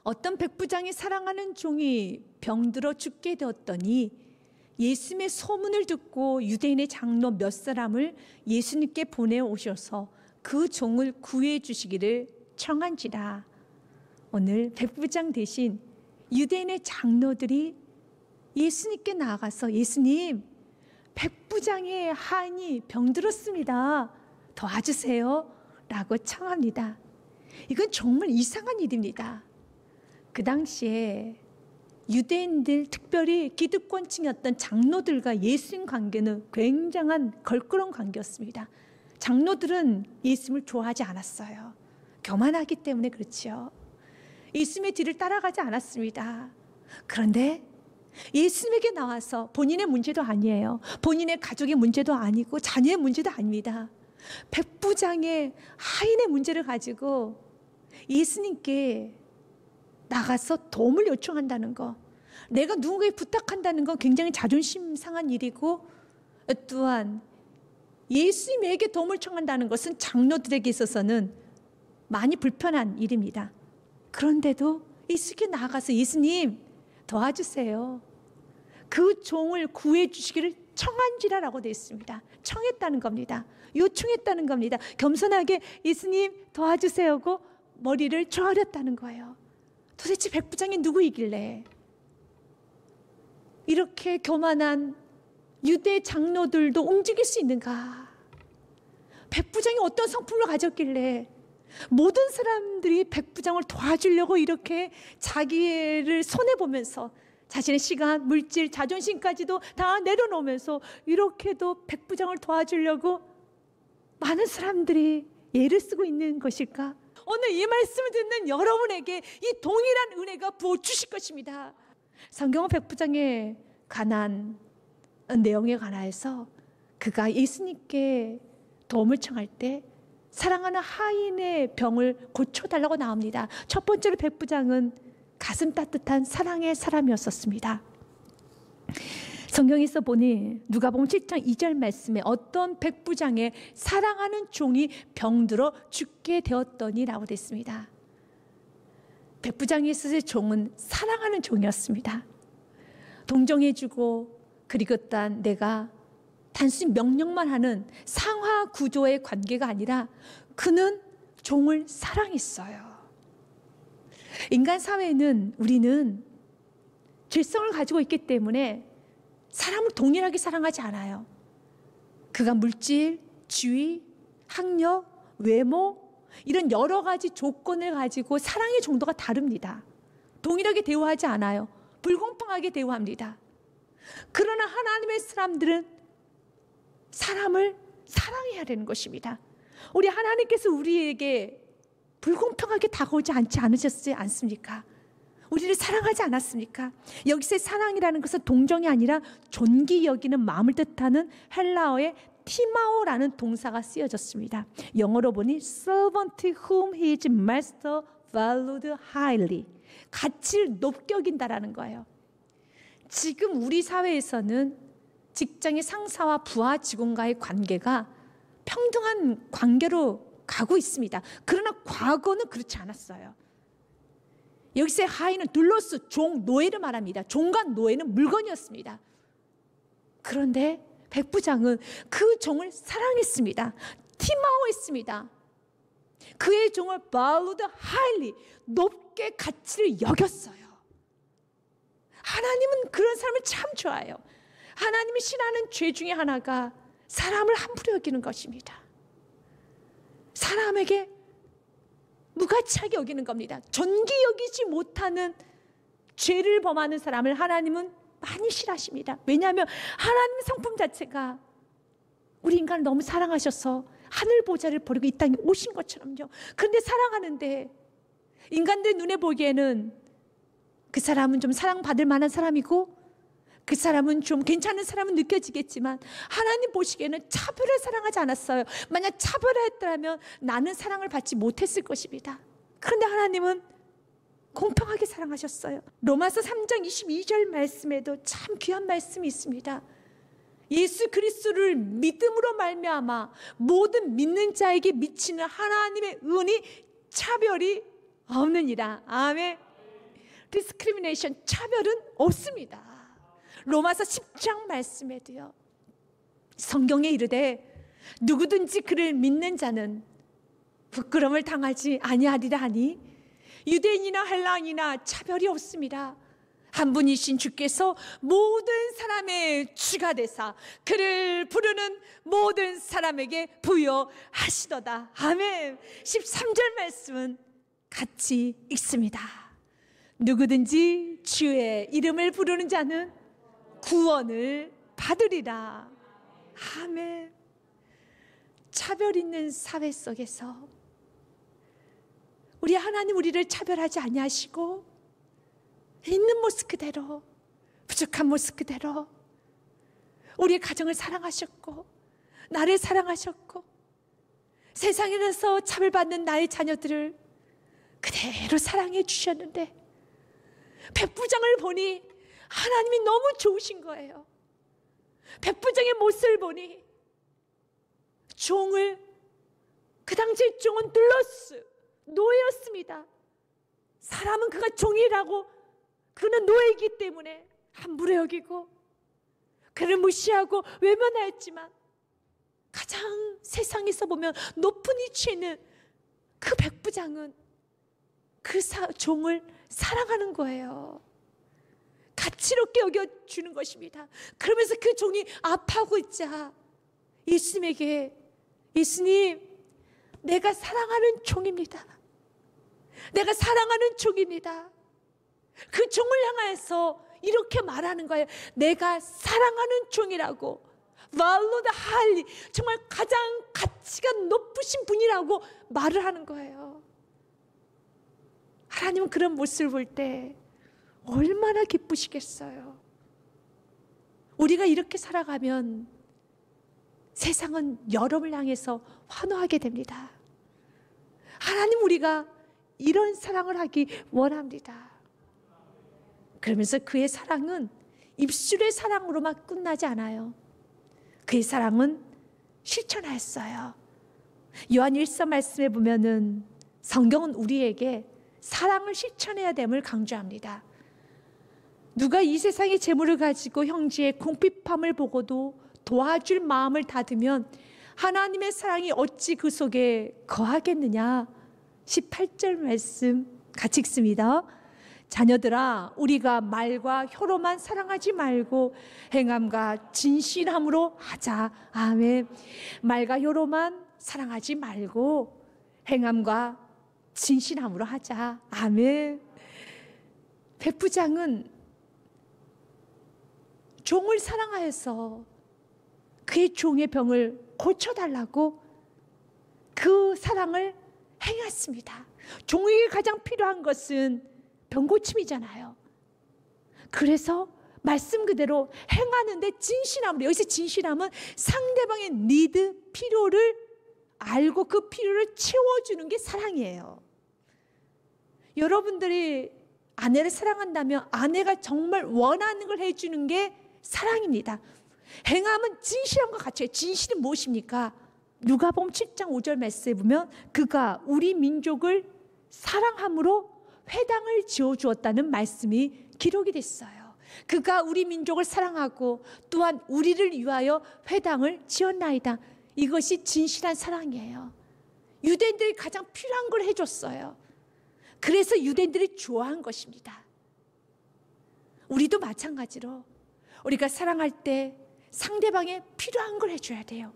어떤 백부장이 사랑하는 종이 병들어 죽게 되었더니 예수님의 소문을 듣고 유대인의 장로 몇 사람을 예수님께 보내오셔서 그 종을 구해 주시기를 청한지라. 오늘 백부장 대신 유대인의 장로들이 예수님께 나아가서 예수님, 백부장의 하인이 병들었습니다. 도와주세요 라고 청합니다. 이건 정말 이상한 일입니다. 그 당시에 유대인들, 특별히 기득권층이었던 장로들과 예수님 관계는 굉장한 걸끄러운 관계였습니다. 장로들은 예수님을 좋아하지 않았어요. 교만하기 때문에 그렇지요. 예수님의 뒤를 따라가지 않았습니다. 그런데 예수님에게 나와서 본인의 문제도 아니에요. 본인의 가족의 문제도 아니고 자녀의 문제도 아닙니다. 백부장의 하인의 문제를 가지고 예수님께 나가서 도움을 요청한다는 거, 내가 누군가에 부탁한다는 건 굉장히 자존심 상한 일이고, 또한 예수님에게 도움을 청한다는 것은 장로들에게 있어서는 많이 불편한 일입니다. 그런데도 예수께 나가서 예수님 도와주세요, 그 종을 구해 주시기를 청한지라라고 되어 있습니다. 청했다는 겁니다. 요청했다는 겁니다. 겸손하게 예수님 도와주세요고 머리를 조아렸다는 거예요. 도대체 백부장이 누구이길래 이렇게 교만한 유대 장로들도 움직일 수 있는가? 백부장이 어떤 성품을 가졌길래 모든 사람들이 백부장을 도와주려고 이렇게 자기를 손해보면서 자신의 시간, 물질, 자존심까지도 다 내려놓으면서 이렇게도 백부장을 도와주려고 많은 사람들이 애를 쓰고 있는 것일까? 오늘 이 말씀을 듣는 여러분에게 이 동일한 은혜가 부어주실 것입니다. 성경은 백부장에 관한 내용에 관하여서 그가 예수님께 도움을 청할 때 사랑하는 하인의 병을 고쳐달라고 나옵니다. 첫 번째로 백부장은 가슴 따뜻한 사랑의 사람이었었습니다. 성경에서 보니 누가복음 7장 2절 말씀에 어떤 백부장의 사랑하는 종이 병들어 죽게 되었더니 라고 됐습니다. 백부장에 있어서의 종은 사랑하는 종이었습니다. 동정해주고 그리고 또한 내가 단순히 명령만 하는 상하 구조의 관계가 아니라 그는 종을 사랑했어요. 인간 사회에는 우리는 죄성을 가지고 있기 때문에 사람을 동일하게 사랑하지 않아요. 그가 물질, 지위, 학력, 외모 이런 여러 가지 조건을 가지고 사랑의 정도가 다릅니다. 동일하게 대우하지 않아요. 불공평하게 대우합니다. 그러나 하나님의 사람들은 사람을 사랑해야 되는 것입니다. 우리 하나님께서 우리에게 불공평하게 다가오지 않으셨지 않습니까? 우리를 사랑하지 않았습니까? 여기서의 사랑이라는 것은 동정이 아니라 존귀 여기는 마음을 뜻하는 헬라어의 티마오라는 동사가 쓰여졌습니다. 영어로 보니 servant whom his master valued highly. 가치를 높게 여긴다라는 거예요. 지금 우리 사회에서는 직장의 상사와 부하 직원과의 관계가 평등한 관계로 가고 있습니다. 그러나 과거는 그렇지 않았어요. 여기서의 하인은 둘로스, 종, 노예를 말합니다. 종과 노예는 물건이었습니다. 그런데 백부장은 그 종을 사랑했습니다. 티마오했습니다. 그의 종을 valued highly, 높게 가치를 여겼어요. 하나님은 그런 사람을 참 좋아해요. 하나님이 싫어하는 죄 중에 하나가 사람을 함부로 여기는 것입니다. 사람에게 무가치하게 여기는 겁니다. 존귀 여기지 못하는 죄를 범하는 사람을 하나님은 많이 싫어하십니다. 왜냐하면 하나님의 성품 자체가 우리 인간을 너무 사랑하셔서 하늘 보좌를 버리고 이 땅에 오신 것처럼요. 그런데 사랑하는데 인간들 눈에 보기에는 그 사람은 좀 사랑받을 만한 사람이고 그 사람은 좀 괜찮은 사람은 느껴지겠지만 하나님 보시기에는 차별을 사랑하지 않았어요. 만약 차별을 했더라면 나는 사랑을 받지 못했을 것입니다. 그런데 하나님은 공평하게 사랑하셨어요. 로마서 3장 22절 말씀에도 참 귀한 말씀이 있습니다. 예수 그리스도를 믿음으로 말미암아 모든 믿는 자에게 미치는 하나님의 은이 차별이 없느니라. 아멘. 디스크리미네이션, 차별은 없습니다. 로마서 10장 말씀에도요, 성경에 이르되 누구든지 그를 믿는 자는 부끄러움을 당하지 아니하리라 하니 유대인이나 헬라인이나 차별이 없습니다. 한 분이신 주께서 모든 사람의 주가 되사 그를 부르는 모든 사람에게 부여하시도다. 아멘. 13절 말씀은 같이 읽습니다. 누구든지 주의 이름을 부르는 자는 구원을 받으리라. 아멘. 차별 있는 사회 속에서 우리 하나님 우리를 차별하지 아니하시고 있는 모습 그대로, 부족한 모습 그대로 우리의 가정을 사랑하셨고 나를 사랑하셨고 세상에서 차별받는 나의 자녀들을 그대로 사랑해 주셨는데 백부장을 보니 하나님이 너무 좋으신 거예요. 백부장의 모습을 보니 종을, 그 당시의 종은 둘러스 노예였습니다. 사람은 그가 종이라고, 그는 노예이기 때문에 함부로 여기고 그를 무시하고 외면하였지만 가장 세상에서 보면 높은 위치에 있는 그 백부장은 그 종을 사랑하는 거예요. 가치롭게 여겨주는 것입니다. 그러면서 그 종이 아파하고 있자 예수님에게, 예수님, 내가 사랑하는 종입니다. 내가 사랑하는 종입니다. 그 종을 향해서 이렇게 말하는 거예요. 내가 사랑하는 종이라고, valued highly, 정말 가장 가치가 높으신 분이라고 말을 하는 거예요. 하나님은 그런 모습을 볼 때 얼마나 기쁘시겠어요. 우리가 이렇게 살아가면 세상은 여러분을 향해서 환호하게 됩니다. 하나님, 우리가 이런 사랑을 하기 원합니다. 그러면서 그의 사랑은 입술의 사랑으로만 끝나지 않아요. 그의 사랑은 실천하였어요. 요한 1서 말씀에 보면은 성경은 우리에게 사랑을 실천해야 됨을 강조합니다. 누가 이 세상의 재물을 가지고 형제의 궁핍함을 보고도 도와줄 마음을 닫으면 하나님의 사랑이 어찌 그 속에 거하겠느냐. 18절 말씀 같이 읽습니다. 자녀들아, 우리가 말과 혀로만 사랑하지 말고 행함과 진실함으로 하자. 아멘. 말과 혀로만 사랑하지 말고 행함과 진실함으로 하자. 아멘. 백부장은 종을 사랑하여서 그의 종의 병을 고쳐달라고 그 사랑을 행했습니다. 종에게 가장 필요한 것은 병고침이잖아요. 그래서 말씀 그대로 행하는데 진실함으로, 여기서 진실함은 상대방의 니드, 필요를 알고 그 필요를 채워주는 게 사랑이에요. 여러분들이 아내를 사랑한다면 아내가 정말 원하는 걸 해주는 게 사랑입니다. 행함은 진실함과 같이, 진실은 무엇입니까? 누가복음 7장 5절 말씀에 보면 그가 우리 민족을 사랑함으로 회당을 지어주었다는 말씀이 기록이 됐어요. 그가 우리 민족을 사랑하고 또한 우리를 위하여 회당을 지었나이다. 이것이 진실한 사랑이에요. 유대인들이 가장 필요한 걸 해줬어요. 그래서 유대인들이 좋아한 것입니다. 우리도 마찬가지로 우리가 사랑할 때 상대방의 필요한 걸 해줘야 돼요.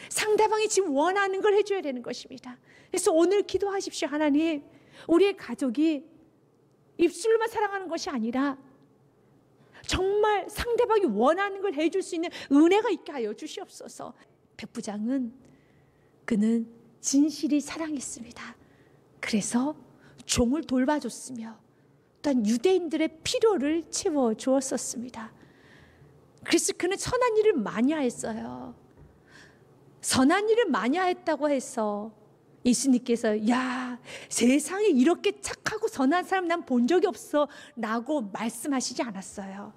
상대방이 지금 원하는 걸 해줘야 되는 것입니다. 그래서 오늘 기도하십시오. 하나님, 우리의 가족이 입술로만 사랑하는 것이 아니라 정말 상대방이 원하는 걸 해줄 수 있는 은혜가 있게 하여 주시옵소서. 백부장은 그는 진실이 사랑했습니다. 그래서 종을 돌봐줬으며 또한 유대인들의 필요를 채워주었었습니다. 그래서 그는 선한 일을 많이 하였어요. 선한 일을 많이 하였다고 해서 예수님께서 야, 세상에 이렇게 착하고 선한 사람 난 본 적이 없어 라고 말씀하시지 않았어요.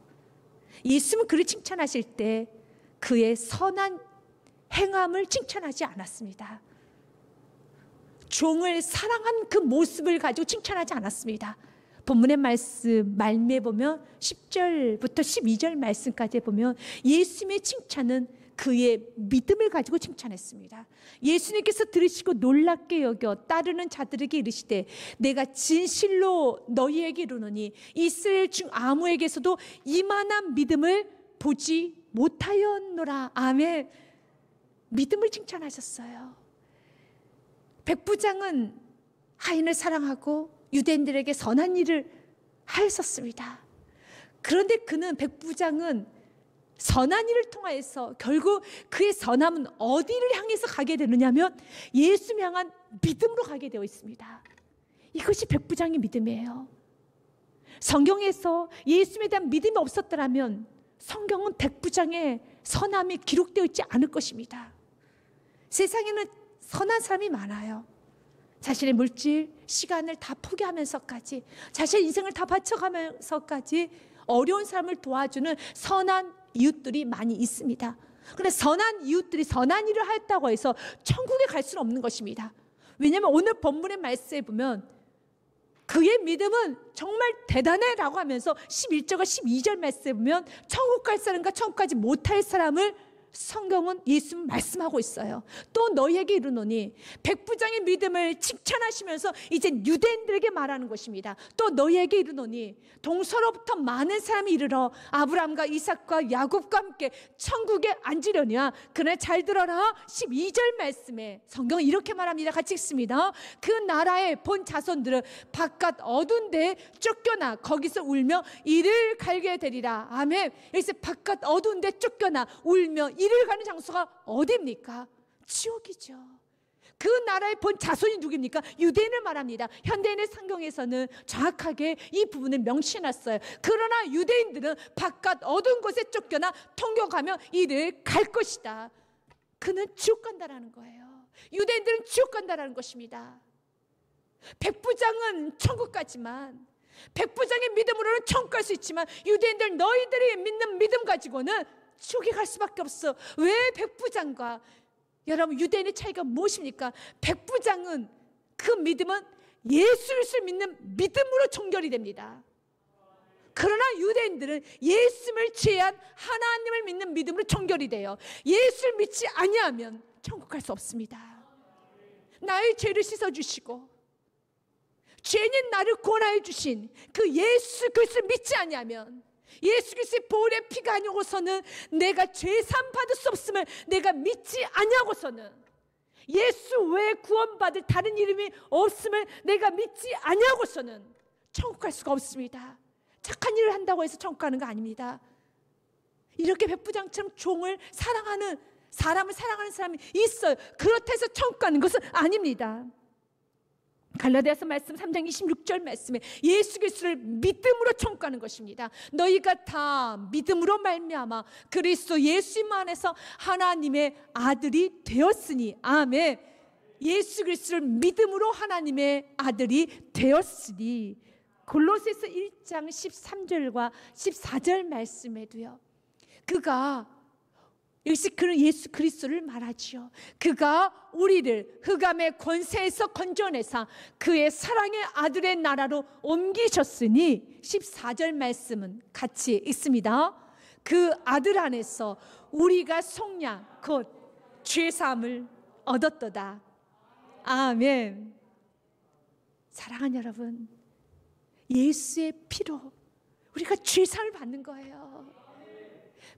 예수님은 그를 칭찬하실 때 그의 선한 행함을 칭찬하지 않았습니다. 종을 사랑한 그 모습을 가지고 칭찬하지 않았습니다. 본문의 말씀 말미에 보면 10절부터 12절 말씀까지 보면 예수님의 칭찬은 그의 믿음을 가지고 칭찬했습니다. 예수님께서 들으시고 놀랍게 여겨 따르는 자들에게 이르시되 내가 진실로 너희에게 이르노니 이스라엘 중 아무에게서도 이만한 믿음을 보지 못하였노라. 아멘. 믿음을 칭찬하셨어요. 백부장은 하인을 사랑하고 유대인들에게 선한 일을 하였었습니다. 그런데 백부장은 선한 일을 통하여서 결국 그의 선함은 어디를 향해서 가게 되느냐면 예수를 향한 믿음으로 가게 되어 있습니다. 이것이 백부장의 믿음이에요. 성경에서 예수에 대한 믿음이 없었더라면 성경은 백부장의 선함이 기록되어 있지 않을 것입니다. 세상에는 선한 사람이 많아요. 자신의 물질, 시간을 다 포기하면서까지, 자신의 인생을 다 바쳐가면서까지 어려운 사람을 도와주는 선한 이웃들이 많이 있습니다. 그런데 선한 이웃들이 선한 일을 하였다고 해서 천국에 갈 수는 없는 것입니다. 왜냐하면 오늘 본문의 말씀에 보면 그의 믿음은 정말 대단해 라고 하면서 11절과 12절 말씀에 보면 천국 갈 사람과 천국 가지 못할 사람을 성경은 예수는 말씀하고 있어요. 또 너희에게 이르노니, 백부장의 믿음을 칭찬하시면서 이제 유대인들에게 말하는 것입니다. 또 너희에게 이르노니 동서로부터 많은 사람이 이르러 아브라함과 이삭과 야곱과 함께 천국에 앉으려니와. 그러나 잘 들어라, 12절 말씀에 성경은 이렇게 말합니다. 같이 읽습니다. 그 나라의 본 자손들은 바깥 어두운 데에 쫓겨나 거기서 울며 이를 갈게 되리라. 아멘. 여기서 바깥 어두운 데 쫓겨나 울며 이를 가는 장소가 어디입니까? 지옥이죠. 그 나라의 본 자손이 누굽니까? 유대인을 말합니다. 현대인의 성경에서는 정확하게 이 부분을 명시해놨어요. 그러나 유대인들은 바깥 어두운 곳에 쫓겨나 통곡하며 이를 갈 것이다. 그는 지옥 간다라는 거예요. 유대인들은 지옥 간다라는 것입니다. 백부장은 천국 가지만, 백부장의 믿음으로는 천국 갈 수 있지만 유대인들 너희들이 믿는 믿음 가지고는 지옥에 갈 수밖에 없어. 왜 백부장과 여러분 유대인의 차이가 무엇입니까? 백부장은 그 믿음은 예수를 믿는 믿음으로 종결이 됩니다. 그러나 유대인들은 예수를 제한 하나님을 믿는 믿음으로 종결이 돼요. 예수를 믿지 아니하면 천국 갈 수 없습니다. 나의 죄를 씻어주시고 죄인 나를 구원하여 주신 그 예수 그리스도를 믿지 아니하면, 예수 그리스도의 보혈의 피가 아니고서는 내가 죄산 받을 수 없음을 내가 믿지 아니하고서는, 예수 외에 구원받을 다른 이름이 없음을 내가 믿지 아니하고서는 천국 갈 수가 없습니다. 착한 일을 한다고 해서 천국 가는 거 아닙니다. 이렇게 백부장처럼 종을 사랑하는, 사람을 사랑하는 사람이 있어요. 그렇다 해서 천국 가는 것은 아닙니다. 갈라디아서 말씀 3장 26절 말씀에 예수 그리스도를 믿음으로 천국 가는 것입니다. 너희가 다 믿음으로 말미암아 그리스도 예수님 안에서 하나님의 아들이 되었으니. 아멘. 예수 그리스도를 믿음으로 하나님의 아들이 되었으니. 골로새서 1장 13절과 14절 말씀에도요, 그가, 역시 그는 예수 그리스도를 말하지요. 그가 우리를 흑암의 권세에서 건져내사 그의 사랑의 아들의 나라로 옮기셨으니. 14절 말씀은 같이 읽습니다. 그 아들 안에서 우리가 속량 곧 죄사함을 얻었도다. 아멘. 사랑하는 여러분, 예수의 피로 우리가 죄사함을 받는 거예요.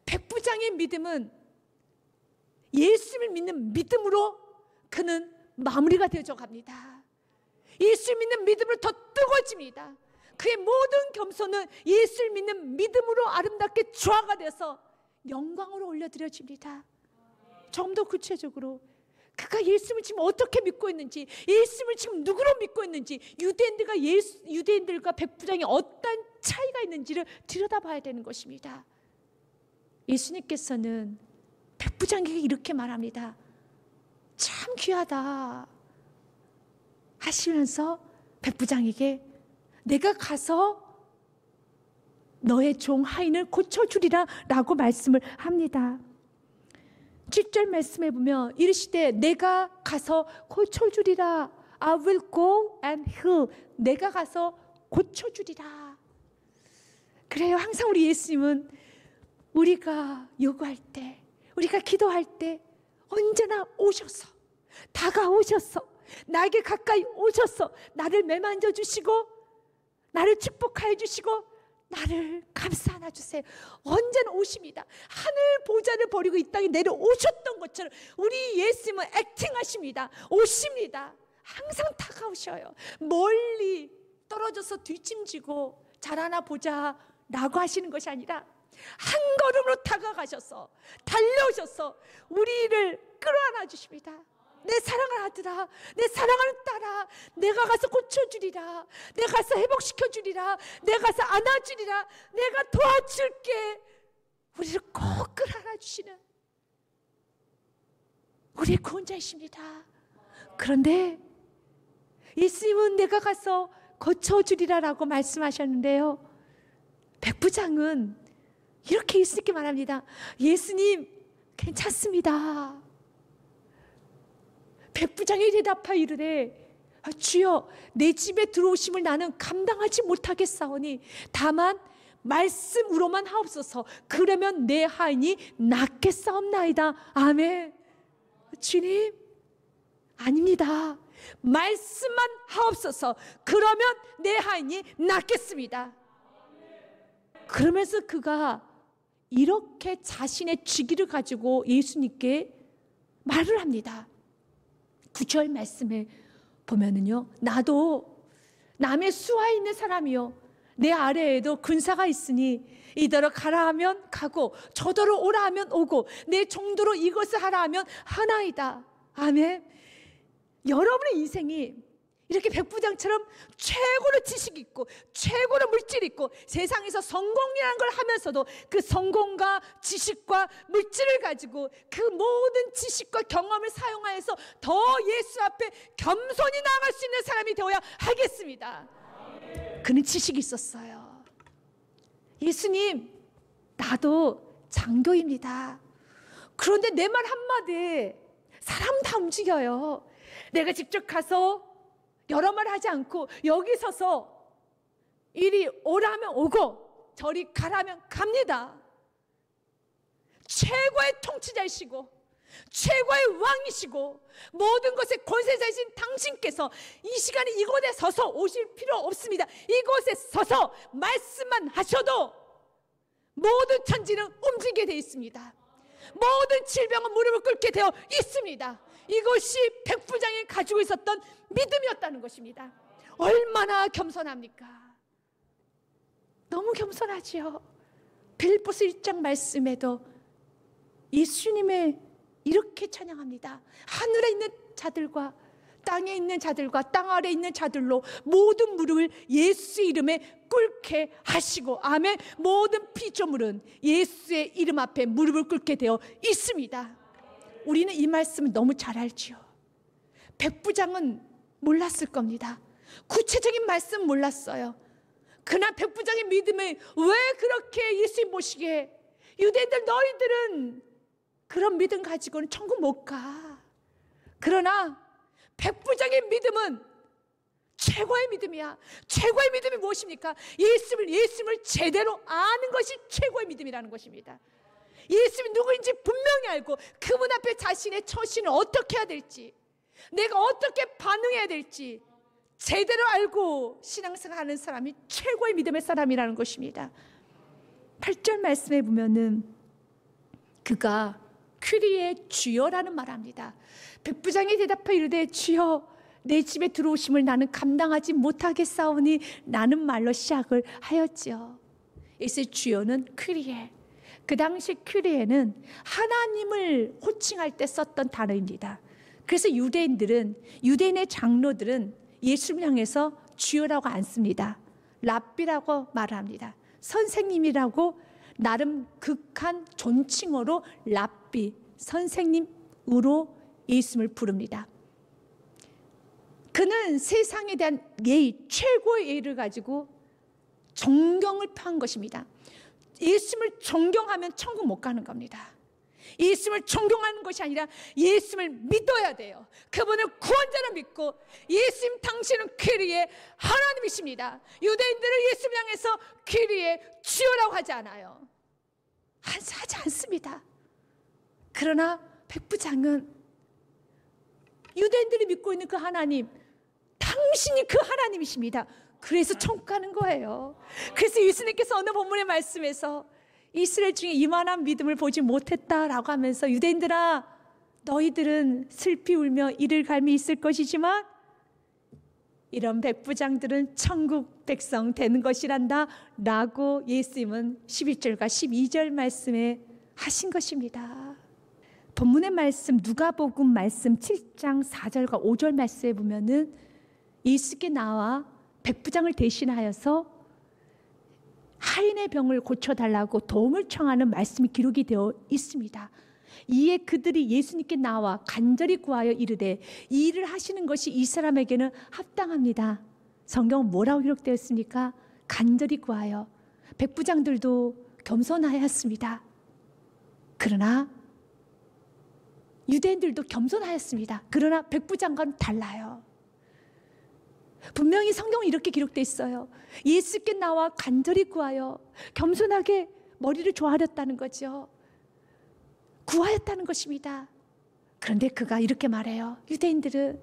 백부장의 믿음은 예수를 믿는 믿음으로 그는 마무리가 되어져 갑니다. 예수를 믿는 믿음으로 더 뜨거워집니다. 그의 모든 겸손은 예수를 믿는 믿음으로 아름답게 조화가 돼서 영광으로 올려드려집니다. 좀 더 구체적으로 그가 예수를 지금 어떻게 믿고 있는지, 예수를 지금 누구로 믿고 있는지, 유대인들과 백부장이 어떤 차이가 있는지를 들여다봐야 되는 것입니다. 예수님께서는 백부장에게 이렇게 말합니다. 참 귀하다 하시면서 백부장에게 내가 가서 너의 종 하인을 고쳐주리라 라고 말씀을 합니다. 7절 말씀에 보면 이르시되 내가 가서 고쳐주리라. I will go and heal. 내가 가서 고쳐주리라. 그래요. 항상 우리 예수님은 우리가 요구할 때, 우리가 기도할 때 언제나 오셔서, 다가오셔서, 나에게 가까이 오셔서 나를 매만져 주시고, 나를 축복하여 주시고, 나를 감싸 안아주세요. 언제나 오십니다. 하늘 보좌를 버리고 이 땅에 내려오셨던 것처럼 우리 예수님은 액팅하십니다. 오십니다. 항상 다가오셔요. 멀리 떨어져서 뒷짐지고 잘하나 보자 라고 하시는 것이 아니라 한 걸음으로 다가가셔서 달려오셔서 우리를 끌어안아 주십니다. 내 사랑하는 아들아, 내 사랑하는 딸아, 내가 가서 고쳐주리라, 내가 가서 회복시켜주리라, 내가 가서 안아주리라, 내가 도와줄게. 우리를 꼭 끌어안아주시는 우리의 구원자이십니다. 그런데 예수님은 내가 가서 고쳐주리라 라고 말씀하셨는데요, 백부장은 이렇게 예수님께 말합니다. 예수님, 괜찮습니다. 백부장이 대답하여 이르되, 주여, 내 집에 들어오심을 나는 감당하지 못하겠사오니 다만 말씀으로만 하옵소서. 그러면 내 하인이 낫겠사옵나이다. 아멘. 주님, 아닙니다. 말씀만 하옵소서. 그러면 내 하인이 낫겠습니다. 그러면서 그가 이렇게 자신의 직위를 가지고 예수님께 말을 합니다. 9절 말씀에 보면은요, 나도 남의 수하에 있는 사람이요, 내 아래에도 군사가 있으니 이더러 가라 하면 가고 저더러 오라 하면 오고 내 정도로 이것을 하라 하면 하나이다. 아멘. 여러분의 인생이 이렇게 백부장처럼 최고로 지식 있고 최고로 물질 있고 세상에서 성공이라는 걸 하면서도 그 성공과 지식과 물질을 가지고 그 모든 지식과 경험을 사용하여서 더 예수 앞에 겸손히 나아갈 수 있는 사람이 되어야 하겠습니다. 그는 지식이 있었어요. 예수님, 나도 장교입니다. 그런데 내 말 한마디에 사람 다 움직여요. 내가 직접 가서 여러 말 하지 않고 여기 서서 이리 오라면 오고 저리 가라면 갑니다. 최고의 통치자이시고 최고의 왕이시고 모든 것의 권세자이신 당신께서 이 시간에 이곳에 서서 오실 필요 없습니다. 이곳에 서서 말씀만 하셔도 모든 천지는 움직이게 되어 있습니다. 모든 질병은 무릎을 꿇게 되어 있습니다. 이것이 백부장이 가지고 있었던 믿음이었다는 것입니다. 얼마나 겸손합니까? 너무 겸손하지요. 빌립보서 1장 말씀에도 예수님의 이렇게 찬양합니다. 하늘에 있는 자들과 땅에 있는 자들과 땅 아래 있는 자들로 모든 무릎을 예수의 이름에 꿇게 하시고, 아멘. 모든 피조물은 예수의 이름 앞에 무릎을 꿇게 되어 있습니다. 우리는 이 말씀을 너무 잘 알지요. 백부장은 몰랐을 겁니다. 구체적인 말씀 몰랐어요. 그러나 백부장의 믿음이 왜 그렇게 예수님 모시게, 유대인들 너희들은 그런 믿음 가지고는 천국 못 가. 그러나 백부장의 믿음은 최고의 믿음이야. 최고의 믿음이 무엇입니까? 예수님을 제대로 아는 것이 최고의 믿음이라는 것입니다. 예수님이 누구인지 분명히 알고 그분 앞에 자신의 처신을 어떻게 해야 될지, 내가 어떻게 반응해야 될지 제대로 알고 신앙생활하는 사람이 최고의 믿음의 사람이라는 것입니다. 8절 말씀에 보면은 그가 퀴리의 주여라는 말을 합니다. 백부장이 대답하여 이르되, 주여, 내 집에 들어오심을 나는 감당하지 못하겠사오니 라는 말로 시작을 하였지요. 예수의 주여는 퀴리에, 그 당시 퀴리에는 하나님을 호칭할 때 썼던 단어입니다. 그래서 유대인의 장로들은 예수를 향해서 주여라고 안 씁니다. 랍비라고 말을 합니다. 선생님이라고 나름 극한 존칭어로 랍비, 선생님으로 예수님을 부릅니다. 그는 세상에 대한 예의, 최고의 예의를 가지고 존경을 표한 것입니다. 예수님을 존경하면 천국 못 가는 겁니다. 예수님을 존경하는 것이 아니라 예수님을 믿어야 돼요. 그분을 구원자로 믿고 예수님 당신은 퀴리의 하나님이십니다. 유대인들을 예수님 향해서 퀴리의 주여라고 하지 않아요. 하지 않습니다. 그러나 백부장은 유대인들이 믿고 있는 그 하나님, 당신이 그 하나님이십니다. 그래서 천국 가는 거예요. 그래서 예수님께서 어느 본문의 말씀에서 이스라엘 중에 이만한 믿음을 보지 못했다라고 하면서 유대인들아, 너희들은 슬피 울며 이를 갈미 있을 것이지만 이런 백부장들은 천국 백성 되는 것이란다 라고 예수님은 11절과 12절 말씀에 하신 것입니다. 본문의 말씀, 누가복음 말씀 7장 4절과 5절 말씀에 보면은 예수께 나와 백부장을 대신하여서 하인의 병을 고쳐달라고 도움을 청하는 말씀이 기록이 되어 있습니다. 이에 그들이 예수님께 나와 간절히 구하여 이르되 이 일을 하시는 것이 이 사람에게는 합당합니다. 성경은 뭐라고 기록되어 있습니까? 간절히 구하여. 백부장들도 겸손하였습니다. 그러나 유대인들도 겸손하였습니다. 그러나 백부장과는 달라요. 분명히 성경은 이렇게 기록되어 있어요. 예수께 나와 간절히 구하여 겸손하게 머리를 조아렸다는 거죠. 구하였다는 것입니다. 그런데 그가 이렇게 말해요. 유대인들은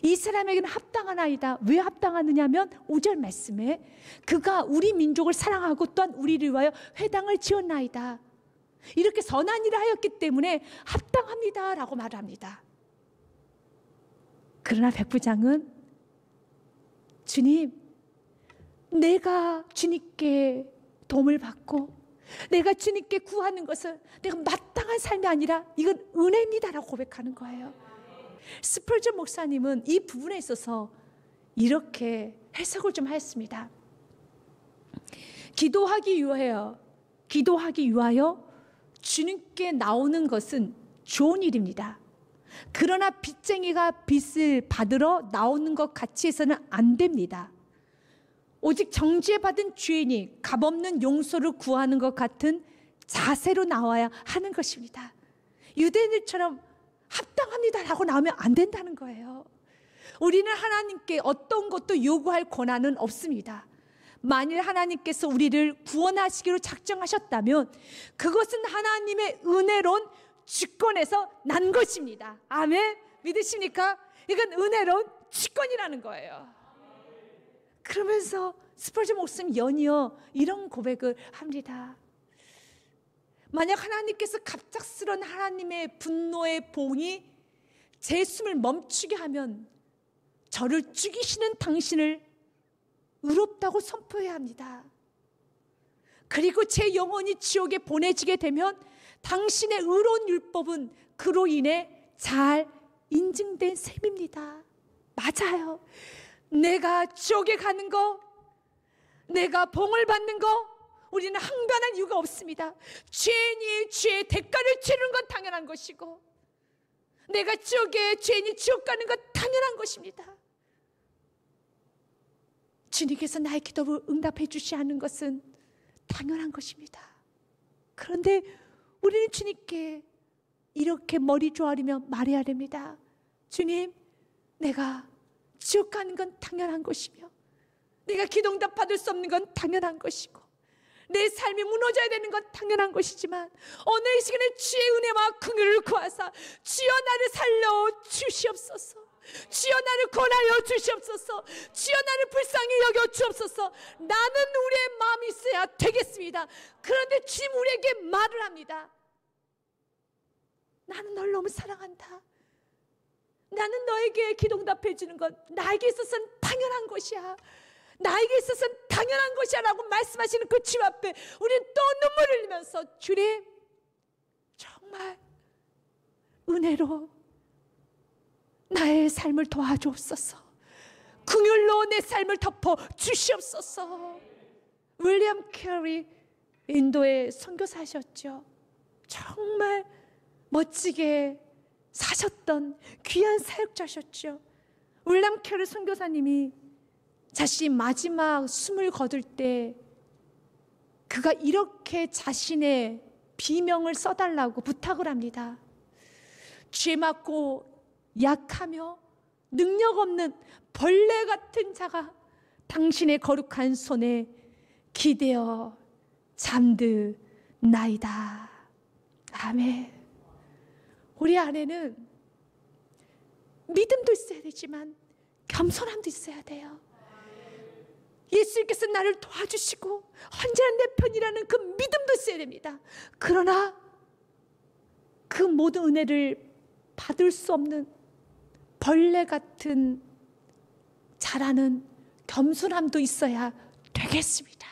이 사람에게는 합당하나이다. 왜 합당하느냐 하면 5절 말씀에 그가 우리 민족을 사랑하고 또한 우리를 위하여 회당을 지었나이다. 이렇게 선한 일을 하였기 때문에 합당합니다 라고 말합니다. 그러나 백부장은 주님, 내가 주님께 도움을 받고 내가 주님께 구하는 것은 내가 마땅한 삶이 아니라 이건 은혜입니다 라고 고백하는 거예요. 스펄전 목사님은 이 부분에 있어서 이렇게 해석을 좀 하였습니다. 기도하기 위하여 주님께 나오는 것은 좋은 일입니다. 그러나 빚쟁이가 빚을 받으러 나오는 것 같이 해서는 안 됩니다. 오직 정죄받은 죄인이 값없는 용서를 구하는 것 같은 자세로 나와야 하는 것입니다. 유대인들처럼 합당합니다라고 나오면 안 된다는 거예요. 우리는 하나님께 어떤 것도 요구할 권한은 없습니다. 만일 하나님께서 우리를 구원하시기로 작정하셨다면 그것은 하나님의 은혜로운 주권에서 난 것입니다. 아멘. 믿으십니까? 이건 은혜로운 주권이라는 거예요. 그러면서 스펄전 목사님 연이어 이런 고백을 합니다. 만약 하나님께서 갑작스런 하나님의 분노의 봉이 제 숨을 멈추게 하면 저를 죽이시는 당신을 의롭다고 선포해야 합니다. 그리고 제 영혼이 지옥에 보내지게 되면 당신의 의로운 율법은 그로 인해 잘 인증된 셈입니다. 맞아요. 내가 지옥에 가는 거, 내가 봉을 받는 거, 우리는 항변할 이유가 없습니다. 죄인이 죄의 대가를 치르는 건 당연한 것이고 내가 지옥에 죄인이 지옥 가는 건 당연한 것입니다. 주님께서 나의 기도를 응답해 주시 않는 것은 당연한 것입니다. 그런데 우리는 주님께 이렇게 머리 조아리며 말해야 됩니다. 주님, 내가 지옥 가는 건 당연한 것이며 내가 기도응답 받을 수 없는 건 당연한 것이고 내 삶이 무너져야 되는 건 당연한 것이지만 오늘 이 시간에 주의 은혜와 긍휼을 구하사 주여 나를 살려 주시옵소서. 주여 나를 권하여 주시옵소서. 주여 나를 불쌍히 여겨 주옵소서. 나는 우리의 마음이 있어야 되겠습니다. 그런데 주님 우리에게 말을 합니다. 나는 널 너무 사랑한다. 나는 너에게 기도응답해 주는 것 나에게 있어서는 당연한 것이야. 나에게 있어서는 당연한 것이야 라고 말씀하시는 그 주님 앞에 우리는 또 눈물을 흘리면서 주님 정말 은혜로 나의 삶을 도와주옵소서. 긍휼로 내 삶을 덮어 주시옵소서. 윌리엄 캐리 인도의 선교사셨죠. 정말 멋지게 사셨던 귀한 사역자셨죠. 윌리엄 캐리 선교사님이 자신이 마지막 숨을 거둘 때 그가 이렇게 자신의 비명을 써달라고 부탁을 합니다. 죄 맞고 약하며 능력 없는 벌레 같은 자가 당신의 거룩한 손에 기대어 잠드나이다. 아멘. 우리 안에는 믿음도 있어야 되지만 겸손함도 있어야 돼요. 예수님께서 나를 도와주시고 언제나 내 편이라는 그 믿음도 있어야 됩니다. 그러나 그 모든 은혜를 받을 수 없는 벌레 같은 자라는 겸손함도 있어야 되겠습니다.